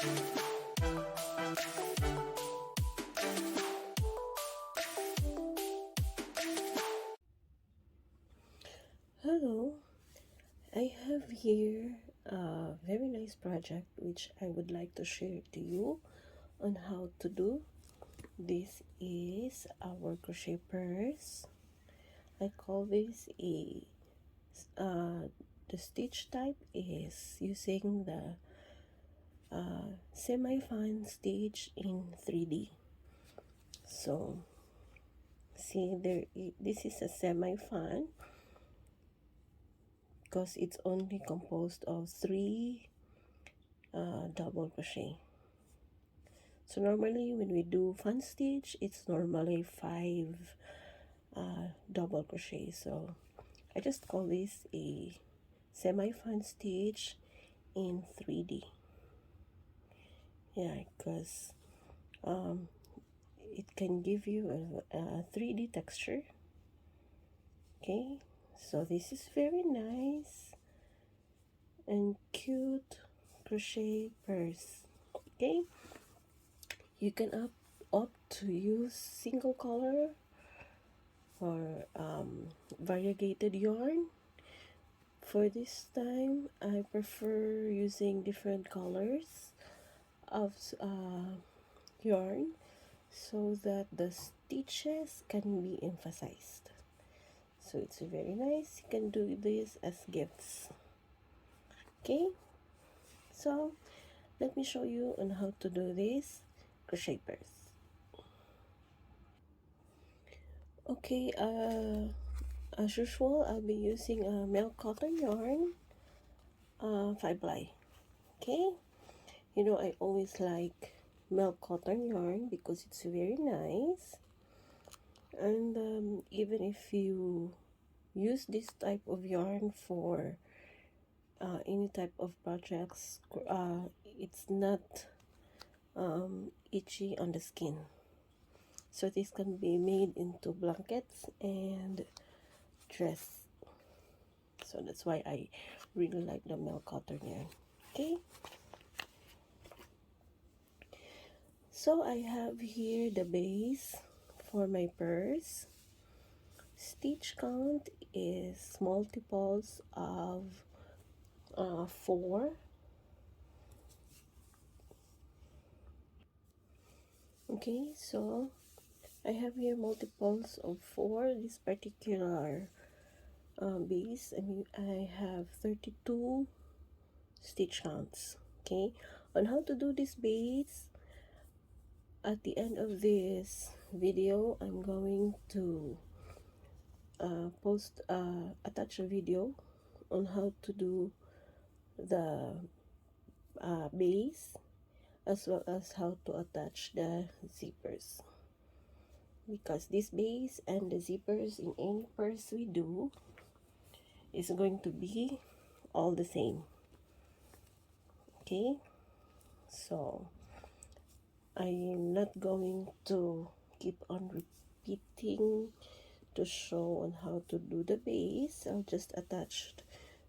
Hello, I have here a very nice project which I would like to share to you on how to do. This is our crochet purse. I call this the stitch type is using the semi-fan stitch in 3D. So see there, this is a semi-fan because it's only composed of 3 double crochet. So normally when we do fan stitch, it's normally 5 double crochet. So I just call this a semi-fan stitch in 3D. Yeah, because it can give you a 3D texture. Okay, so this is very nice and cute crochet purse. Okay, you can opt to use single color or variegated yarn. For this time, I prefer using different colors of yarn so that the stitches can be emphasized. So it's very nice. You can do this as gifts. Okay, so let me show you on how to do this crochet purse. Okay, as usual, I'll be using a milk cotton yarn, 5-ply. Okay, you know I always like milk cotton yarn because it's very nice, and even if you use this type of yarn for any type of projects, it's not itchy on the skin. So this can be made into blankets and dress. So that's why I really like the milk cotton yarn. Okay, so I have here the base for my purse. Stitch count is multiples of 4. Okay, so I have here multiples of 4. This particular base, I have 32 stitch counts. Okay, on how to do this base, at the end of this video I'm going to attach a video on how to do the base, as well as how to attach the zippers, because this base and the zippers in any purse we do is going to be all the same. Okay, so I'm not going to keep on repeating to show on how to do the base. I'll just attach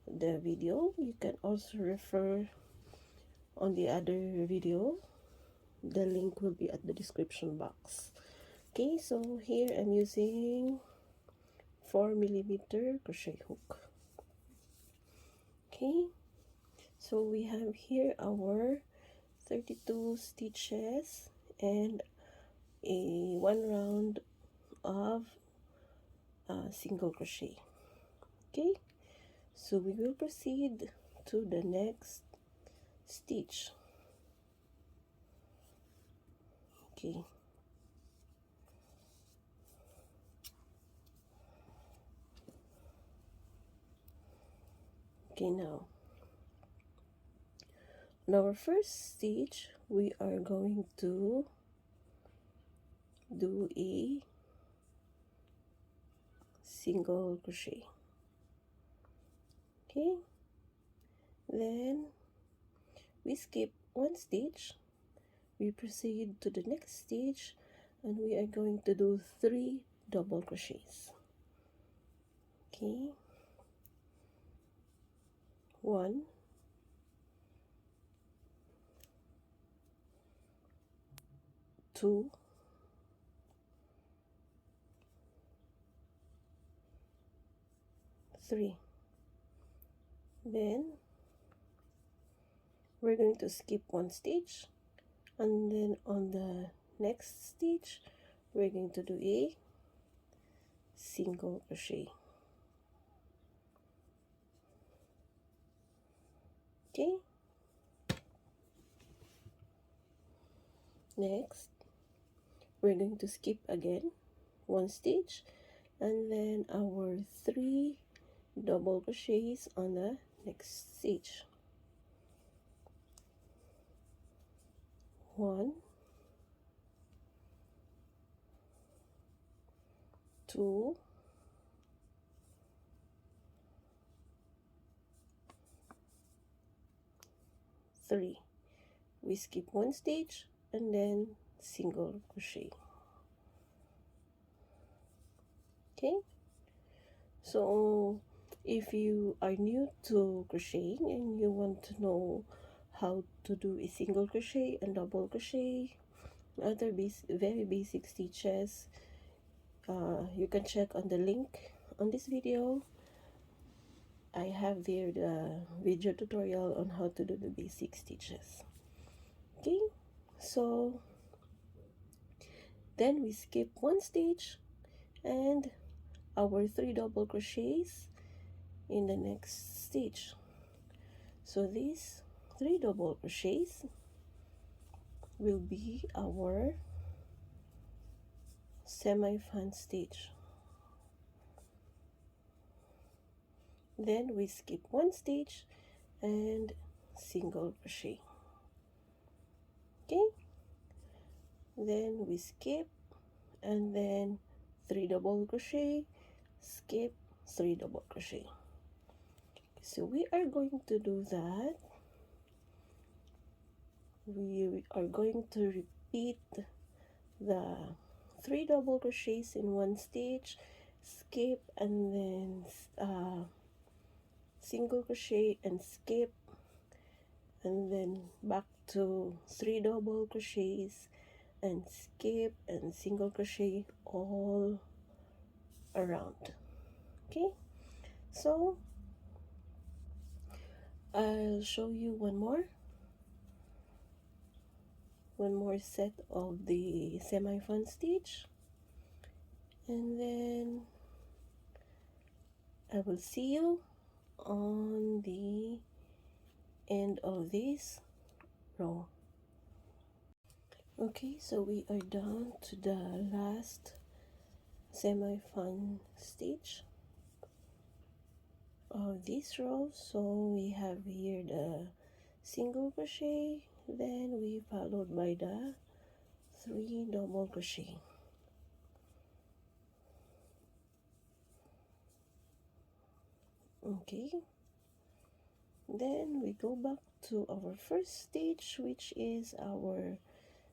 the video. You can also refer on the other video. The link will be at the description box. Okay, so here I'm using 4mm crochet hook. Okay, so we have here our 32 stitches and a 1 round of single crochet. Okay, so we will proceed to the next stitch. Okay, now on our first stitch we are going to do a single crochet. Okay, then we skip 1 stitch, we proceed to the next stitch, and we are going to do 3 double crochets. Okay, 1, 2, 3. Then we're going to skip one stitch, and then on the next stitch we're going to do a single crochet. Okay, next we're going to skip again one stitch, and then our 3 double crochets on the next stitch. 1, 2, 3. We skip one stitch and then single crochet. Okay, so if you are new to crocheting and you want to know how to do a single crochet and double crochet, other very basic stitches, you can check on the link on this video. I have there the video tutorial on how to do the basic stitches. Okay, so then we skip one stitch and our 3 double crochets in the next stitch. So these 3 double crochets will be our semi-fan stitch. Then we skip one stitch and single crochet. Okay, then we skip and then 3 double crochet, skip, 3 double crochet. So we are going to do that. We are going to repeat the 3 double crochets in one stitch, skip, and then single crochet and skip, and then back to 3 double crochets and skip and single crochet all around. Okay, so I'll show you one more set of the semi-fan stitch, and then I will see you on the end of this row. Okay, so we are down to the last semi-fan stitch of this row. So we have here the single crochet, then we followed by the 3 double crochet. Okay, then we go back to our first stitch, which is our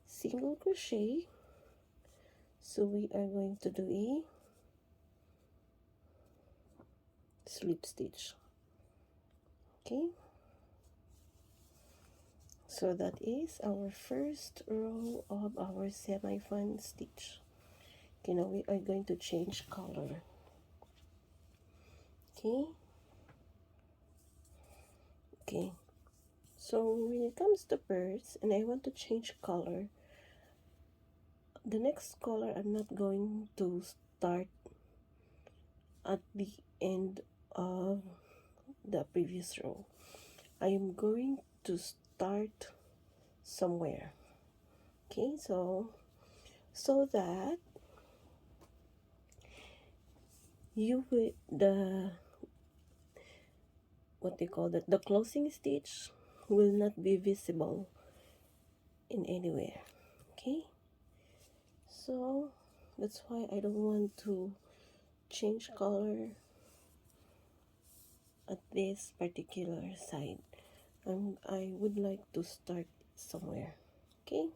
single crochet. So we are going to do a slip stitch. Okay, so that is our first row of our semi-fan stitch. Okay, now we are going to change color. Okay, so when it comes to birds and I want to change color, the next color I'm not going to start at the end of the previous row. I am going to start somewhere. Okay, so that you will the closing stitch will not be visible in anywhere. Okay, so that's why I don't want to change color at this particular side. I would like to start somewhere. Okay,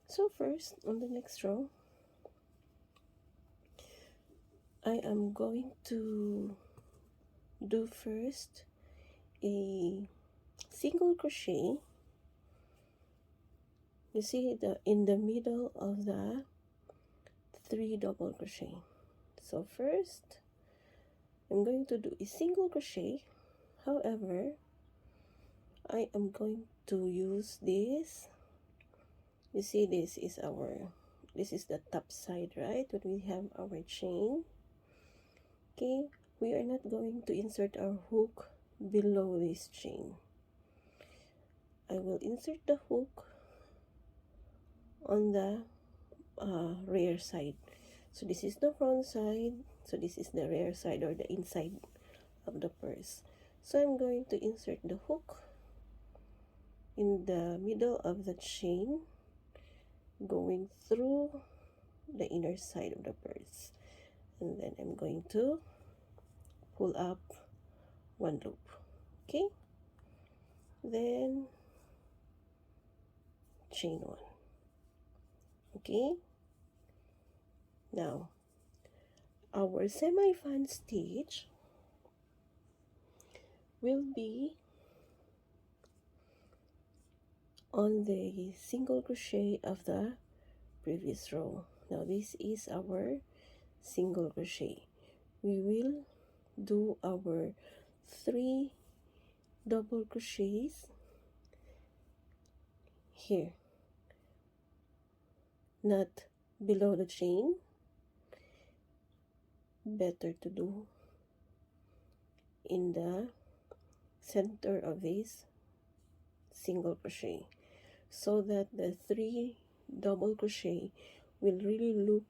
so first on the next row I am going to do first a single crochet You see the in the middle of the 3 double crochet. So first I'm going to do a single crochet. However, I am going to use this. You see, this is the top side, right? When we have our chain. Okay, we are not going to insert our hook below this chain. I will insert the hook on the rear side. So this is the front side, so this is the rear side, or the inside of the purse. So I'm going to insert the hook in the middle of the chain, going through the inner side of the purse, and then I'm going to pull up one loop. Okay, then chain one. Okay, now our semi-fan stitch will be on the single crochet of the previous row. Now this is our single crochet. We will do our 3 double crochets here, not below the chain. Better to do in the center of this single crochet, so that the 3 double crochet will really look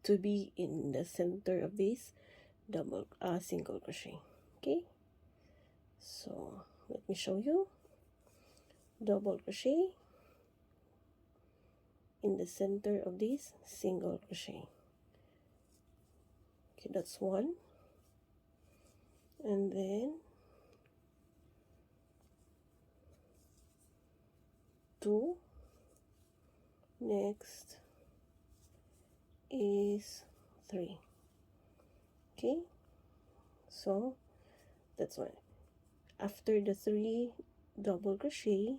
to be in the center of this single crochet. Okay, so let me show you. Double crochet in the center of this single crochet. Okay, that's one, and then 2. Next is 3. Okay, so that's one. After the 3 double crochet,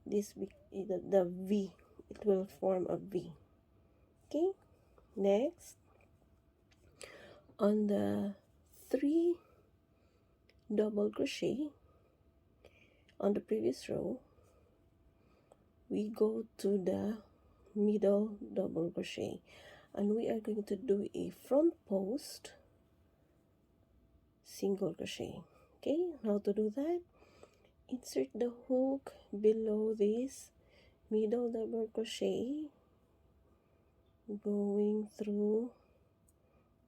the V, it will form a V. Okay, next, on the 3 double crochet on the previous row, we go to the middle double crochet, and we are going to do a front post single crochet. Okay, how to do that? Insert the hook below this middle double crochet, going through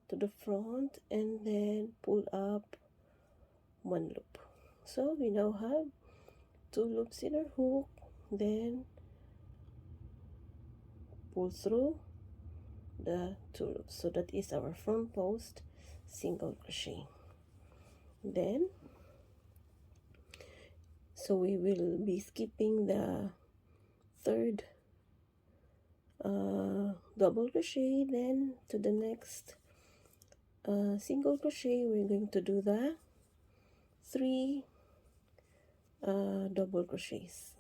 to the front, and then pull up one loop. So we now have 2 loops in our hook, then pull through the 2 loops. So that is our front post single crochet. Then so we will be skipping the 3rd double crochet, then to the next single crochet we're going to do the 3 double crochets.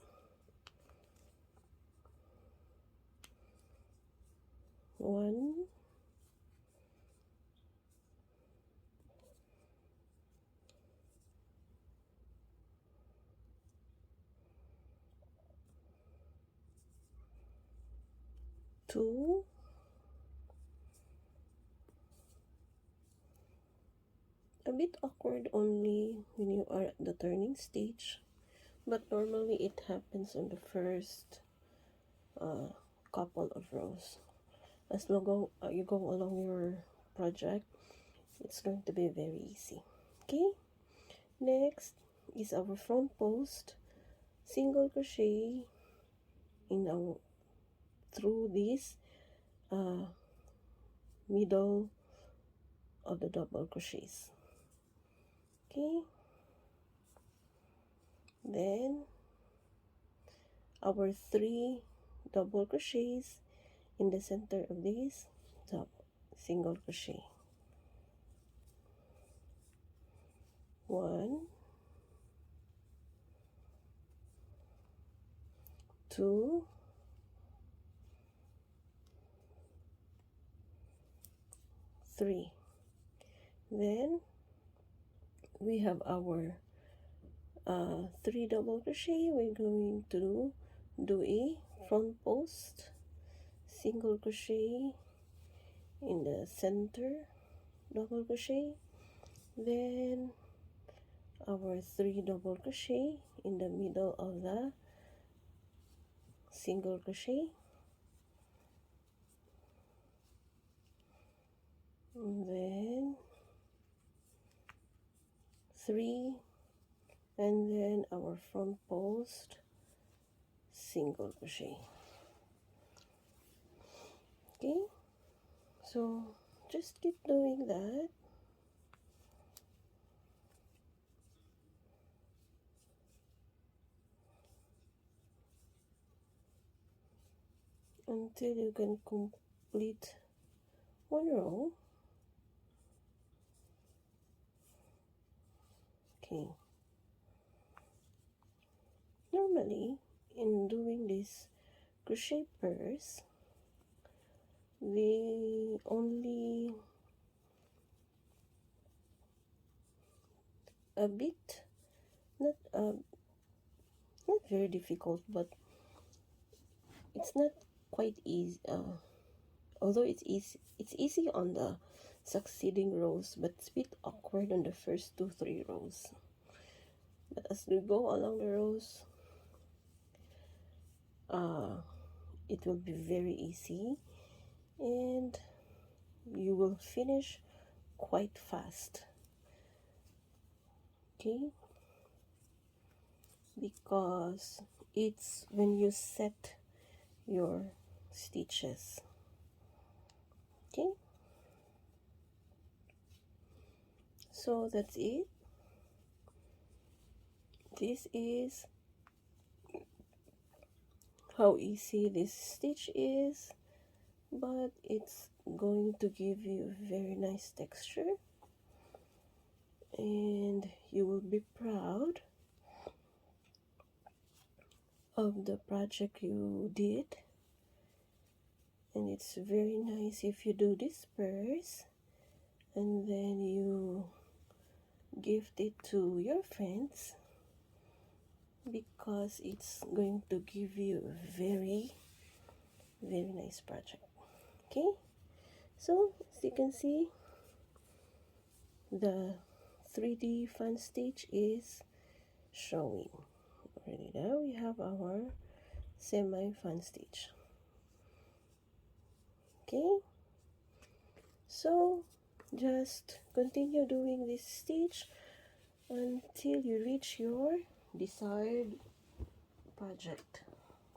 1, 2, a bit awkward only when you are at the turning stage, but normally it happens on the first couple of rows. As long as you go along your project, it's going to be very easy. Okay, next is our front post single crochet in our through this middle of the double crochets. Okay, then our 3 double crochets in the center of this single crochet. 1, 2, 3. Then we have our 3 double crochet. We're going to do a front post, single crochet in the center, double crochet, then our 3 double crochet in the middle of the single crochet, and then 3, and then our front post, single crochet. Okay, so just keep doing that until you can complete one row. Okay, normally in doing this crochet purse, the only a bit not very difficult, but it's not quite easy, although it's easy on the succeeding rows, but it's a bit awkward on the first 2-3 rows. But as we go along the rows, it will be very easy, and you will finish quite fast. Okay, because it's when you set your stitches. Okay, so that's it. This is how easy this stitch is, but it's going to give you a very nice texture, and you will be proud of the project you did. And it's very nice if you do this purse and then you gift it to your friends, because it's going to give you a very nice project. Okay, so as you can see, the 3D fun stitch is showing already. Now we have our semi fun stitch. Okay, so just continue doing this stitch until you reach your desired project,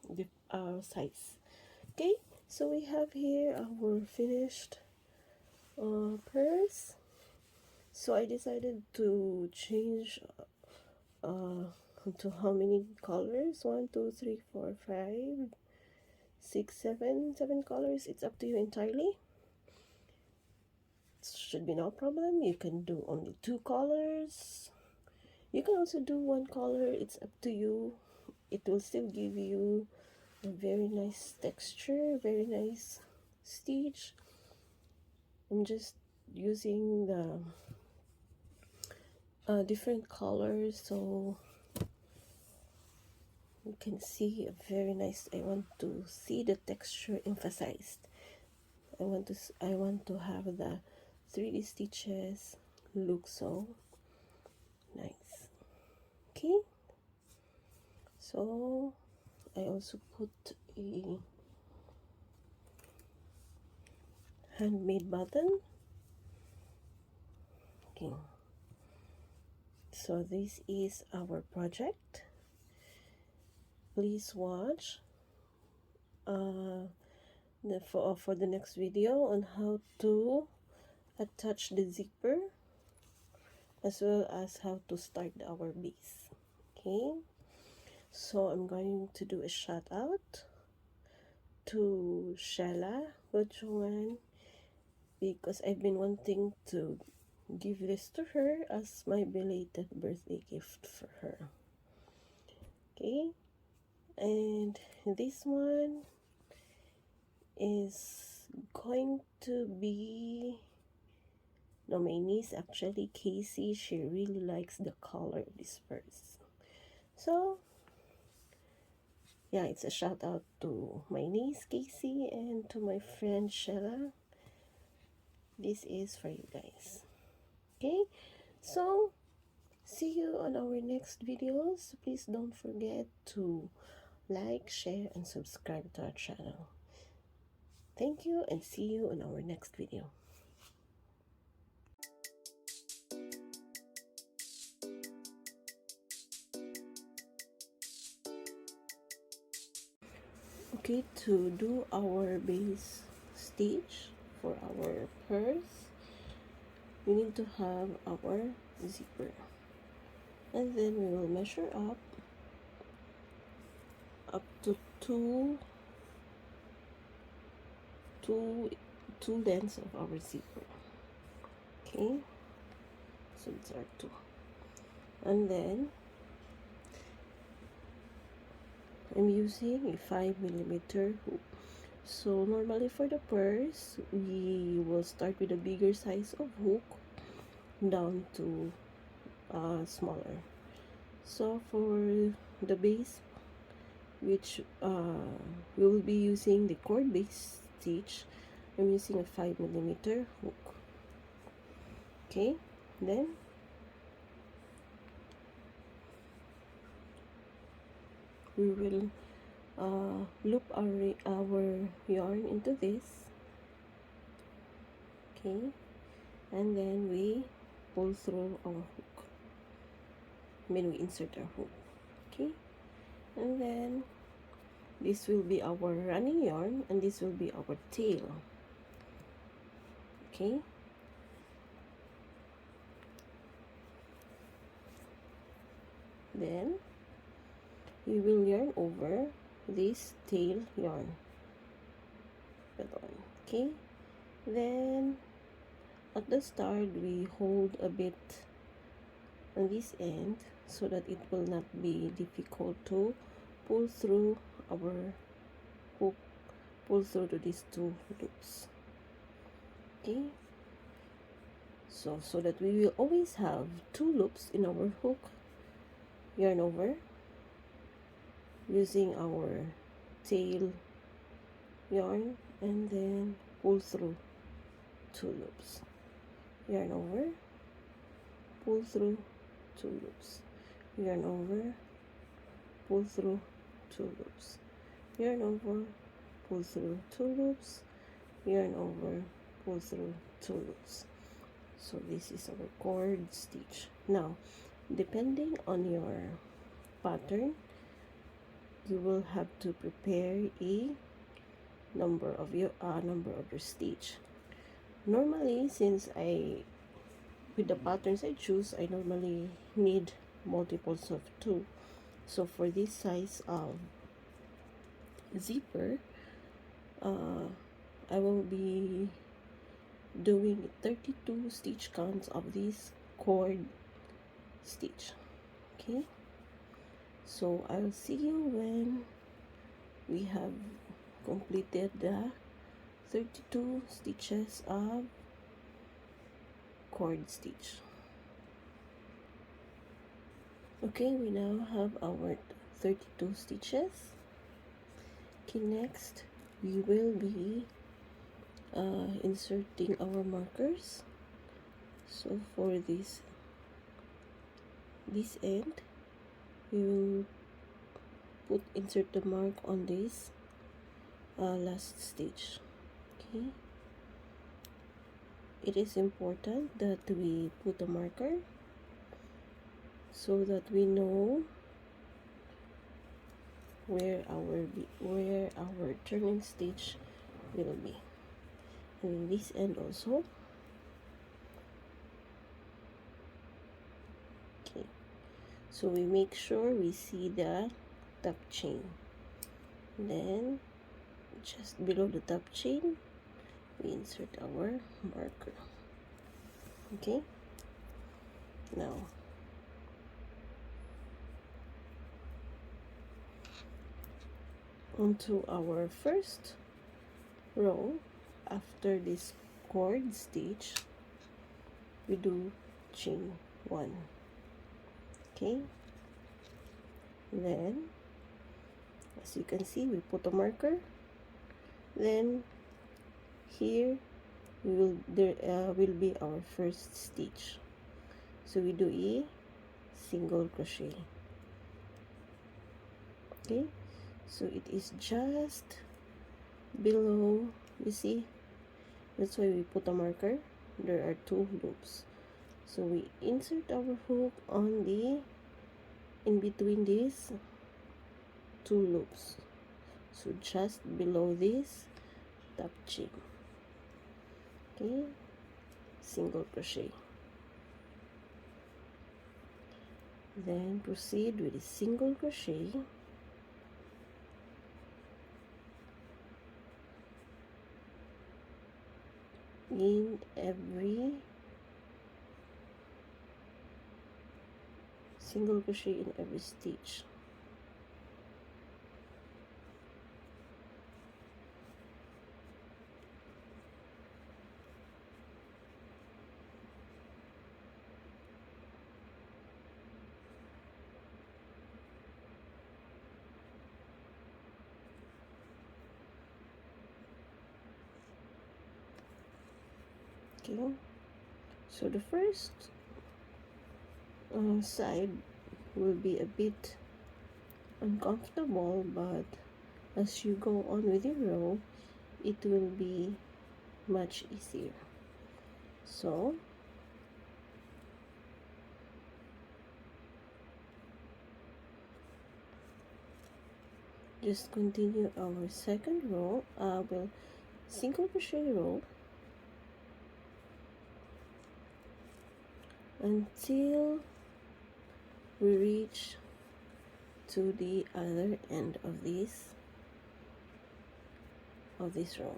the size. Okay, so we have here our finished purse. So I decided to change to how many colors? 1, 2, 3, 4, 5, 6, 7 colors. It's up to you entirely. It should be no problem. You can do only 2 colors. You can also do 1 color. It's up to you. It will still give you a very nice texture, very nice stitch. I'm just using the different colors so you can see a very nice. I want to see the texture emphasized. I want to have the 3D stitches look so nice. Okay, so I also put a handmade button. Okay, so this is our project. Please watch for the next video on how to attach the zipper, as well as how to start our base. Okay, so I'm going to do a shout out to Shella Gojuan, because I've been wanting to give this to her as my belated birthday gift for her. Okay, and this one is going to be, no, my niece actually, Casey, she really likes the color of this purse. So yeah, it's a shout out to my niece Casey and to my friend Shella. This is for you guys. Okay, so see you on our next videos. Please don't forget to like, share, and subscribe to our channel. Thank you, and see you in our next video. Okay, to do our base stitch for our purse, we need to have our zipper, and then we will measure up to two lengths of our zipper. Okay, so these are two, and then I'm using a 5mm hook. So normally for the purse, we will start with a bigger size of hook down to smaller. So for the base, which we will be using the cord base stitch, I'm using a 5mm hook. Okay, then we will loop our yarn into this. Okay, and then we pull through our hook. I mean, we insert our hook. Okay, and then this will be our running yarn, and this will be our tail. Okay, then we will yarn over this tail yarn. Okay, then at the start we hold a bit on this end so that it will not be difficult to pull through our hook, pull through to these two loops. Okay, so that we will always have two loops in our hook, yarn over using our tail yarn, and then pull through two loops, yarn over, pull through two loops, yarn over, pull through two loops, yarn over, pull through two loops, yarn over, pull through two loops. So this is our cord stitch. Now depending on your pattern, you will have to prepare a number of your stitch. Normally, since with the patterns I choose, I normally need multiples of 2. So for this size of zipper, I will be doing 32 stitch counts of this cord stitch. Okay, so I'll see you when we have completed the 32 stitches of cord stitch. Okay, we now have our 32 stitches. Okay, next we will be inserting our markers. So for this end, we will insert the mark on this last stitch. Okay, it is important that we put a marker so that we know where our turning stitch will be, and in this end also. Okay, so we make sure we see the top chain, then just below the top chain we insert our marker. Okay, now onto our first row. After this cord stitch, we do chain 1. Okay, then as you can see, we put a marker, then here there will be our first stitch, so we do a single crochet. Okay, so it is just below, you see, that's why we put a marker. There are 2 loops, so we insert our hook on the in between these 2 loops, so just below this top chain. Okay, single crochet, then proceed with a single crochet in every single crochet in every stitch. Okay, so the first side will be a bit uncomfortable, but as you go on with your row, it will be much easier. So just continue our second row, single crochet row until we reach to the other end of this row.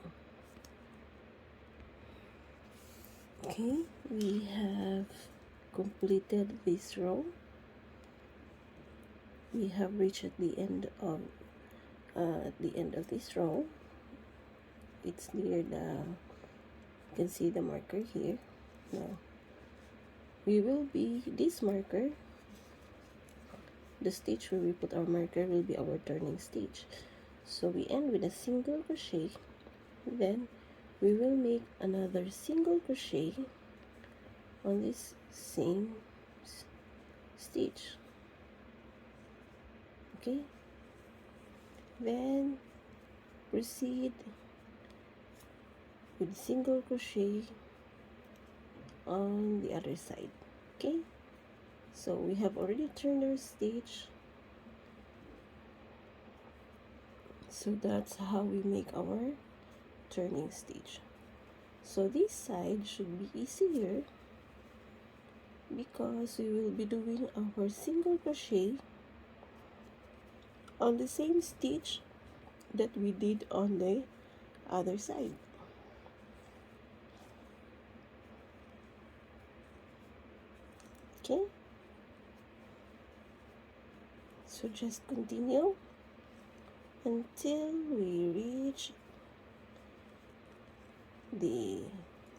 Okay, we have completed this row. We have reached at the end of this row. It's near the, you can see the marker here. Now this marker, the stitch where we put our marker will be our turning stitch. So we end with a single crochet, then we will make another single crochet on this same stitch. Okay, then proceed with single crochet on the other side. Okay, so we have already turned our stitch, so that's how we make our turning stitch. So this side should be easier because we will be doing our single crochet on the same stitch that we did on the other side. Okay, so just continue until we reach the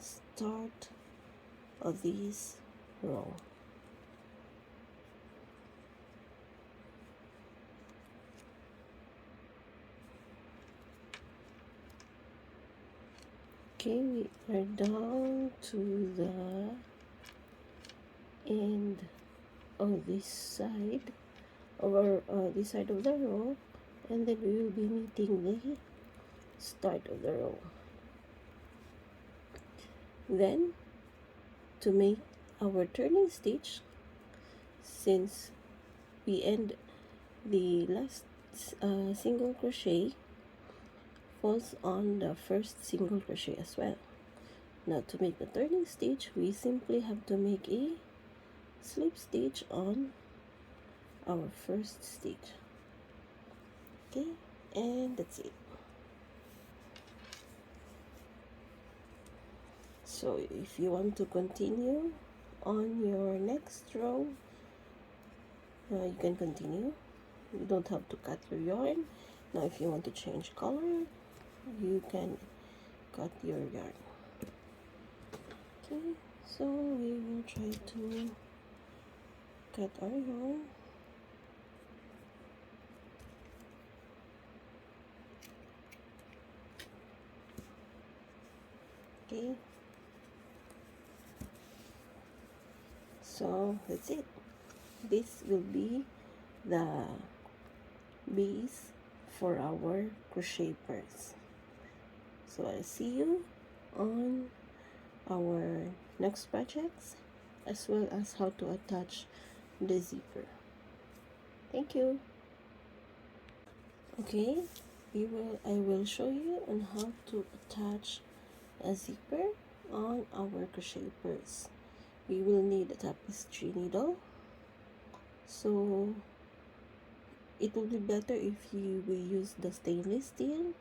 start of this row. Okay, we are down to the end of this side of this side of the row, and then we will be meeting the start of the row. Then to make our turning stitch, since we end the last single crochet falls on the first single crochet as well. Now to make the turning stitch, we simply have to make a slip stitch on our first stitch. Okay, and that's it. So if you want to continue on your next row, you can continue. You don't have to cut your yarn. Now if you want to change color, you can cut your yarn. Okay, so we will try to cut our yarn. Okay, so that's it. This will be the base for our crochet purse. So I'll see you on our next projects, as well as how to attach the zipper. Thank you. Okay, I will show you on how to attach a zipper on our crochet purse. We will need a tapestry needle, so it will be better if we use the stainless steel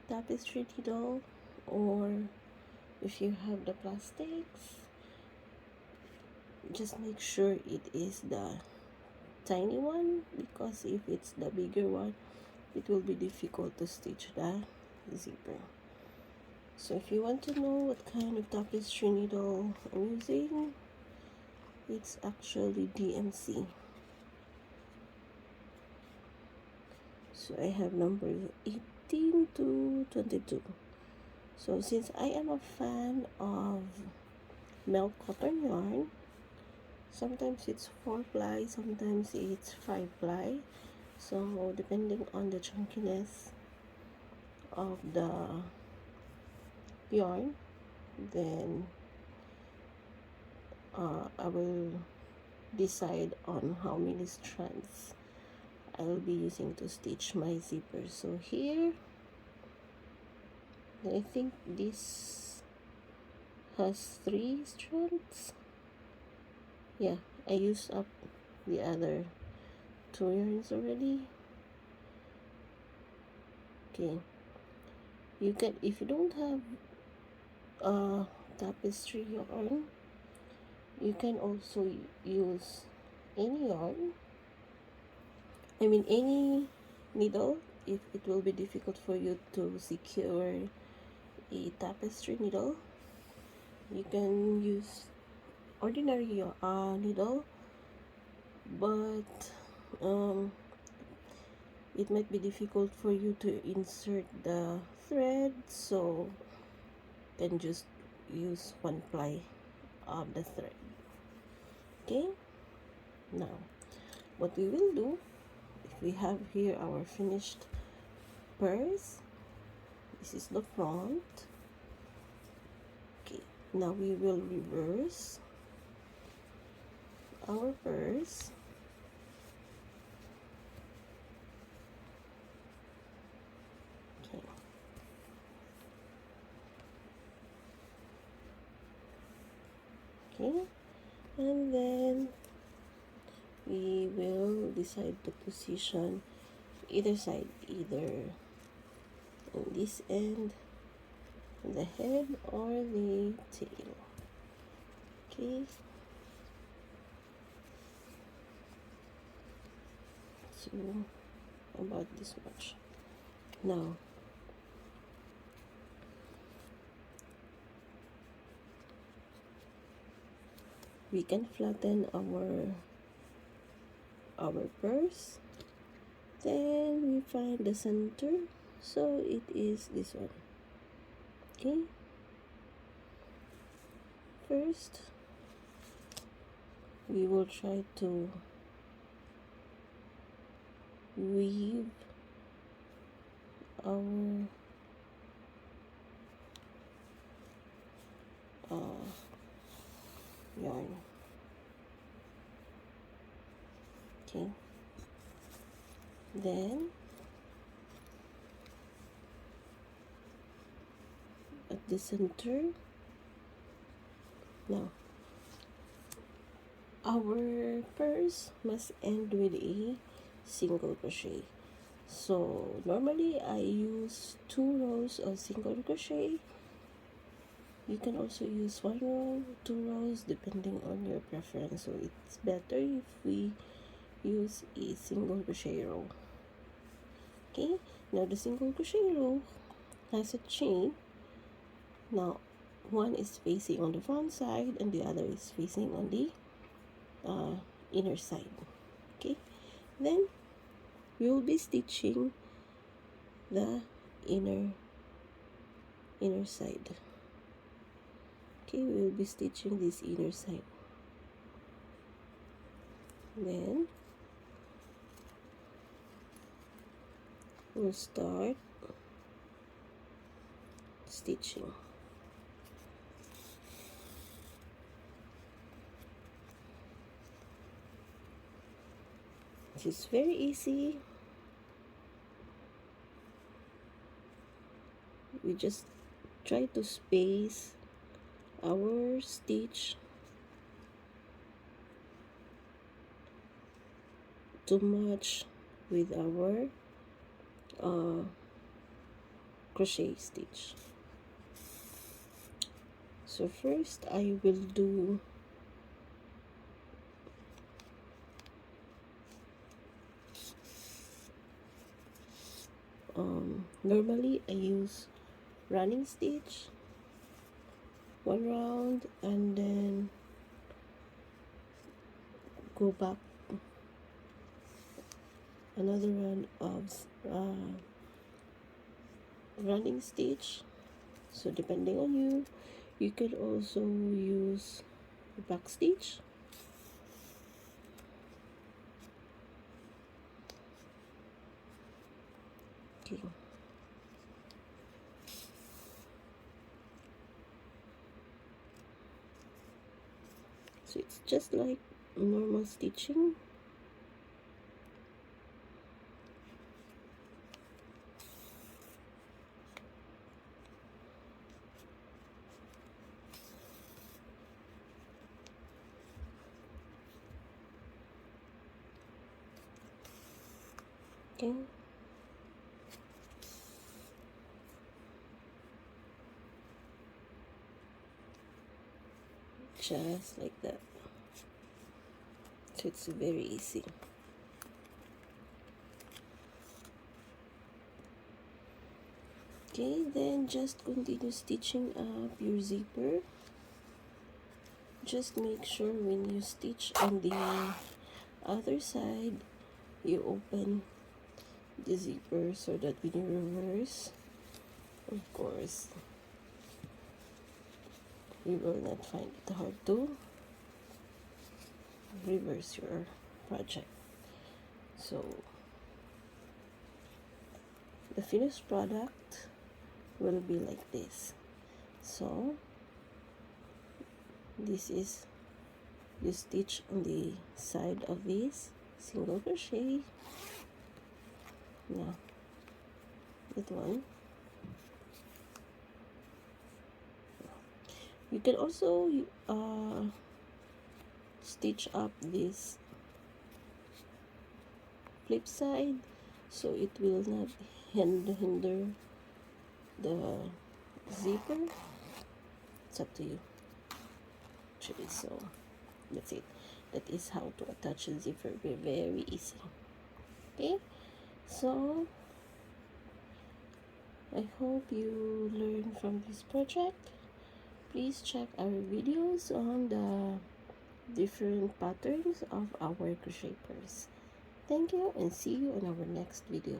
tapestry needle, or if you have the plastics, just make sure it is the tiny one, because if it's the bigger one, it will be difficult to stitch the zipper. So if you want to know what kind of tapestry needle I'm using, it's actually DMC. So I have numbers 18 to 22. So since I am a fan of melt cotton yarn, sometimes it's 4-ply, sometimes it's 5-ply. So depending on the chunkiness of the yarn, then I will decide on how many strands I'll be using to stitch my zipper. So here, I think this has 3 strands. Yeah, I used up the other 2 yarns already. Okay, you can, if you don't have tapestry yarn, you can also use any yarn, I mean any needle. If it will be difficult for you to secure a tapestry needle, you can use ordinary needle, but it might be difficult for you to insert the thread, so you can just use 1-ply of the thread. Okay, now what we will do, if we have here our finished purse, this is the front. Okay, now we will reverse our purse. Okay, okay, and then we will decide to position either side, either on this end, the head or the tail. Okay, so about this much. Now we can flatten our purse, then we find the center, so it is this one. Okay, first we will try to weave our yarn. Okay, then at the center, now our purse must end with a single crochet. So normally I use 2 rows of single crochet. You can also use 1 row, 2 rows, depending on your preference. So it's better if we use a single crochet row. Okay, now the single crochet row has a chain. Now one is facing on the front side and the other is facing on the inner side. Okay, then we will be stitching the inner side. Okay, we will be stitching this inner side. Then we'll start stitching. This is very easy. We just try to space our stitch to match with our crochet stitch. So first I will do normally I use running stitch, one round, and then go back another round of running stitch. So depending on you, you could also use back stitch. Okay. So it's just like normal stitching. Okay. Just like that. So it's very easy. Okay, then just continue stitching up your zipper. Just make sure when you stitch on the other side, you open the zipper so that when you reverse, of course, you will not find it hard to reverse your project. So the finished product will be like this. So this is, you stitch on the side of this single crochet. Now that one, you can also stitch up this flip side so it will not hinder the zipper. It's up to you actually. So that's it. That is how to attach a zipper. Very easy. Okay, so I hope you learn from this project. Please check our videos on the different patterns of our crochet purse. Thank you and see you in our next video.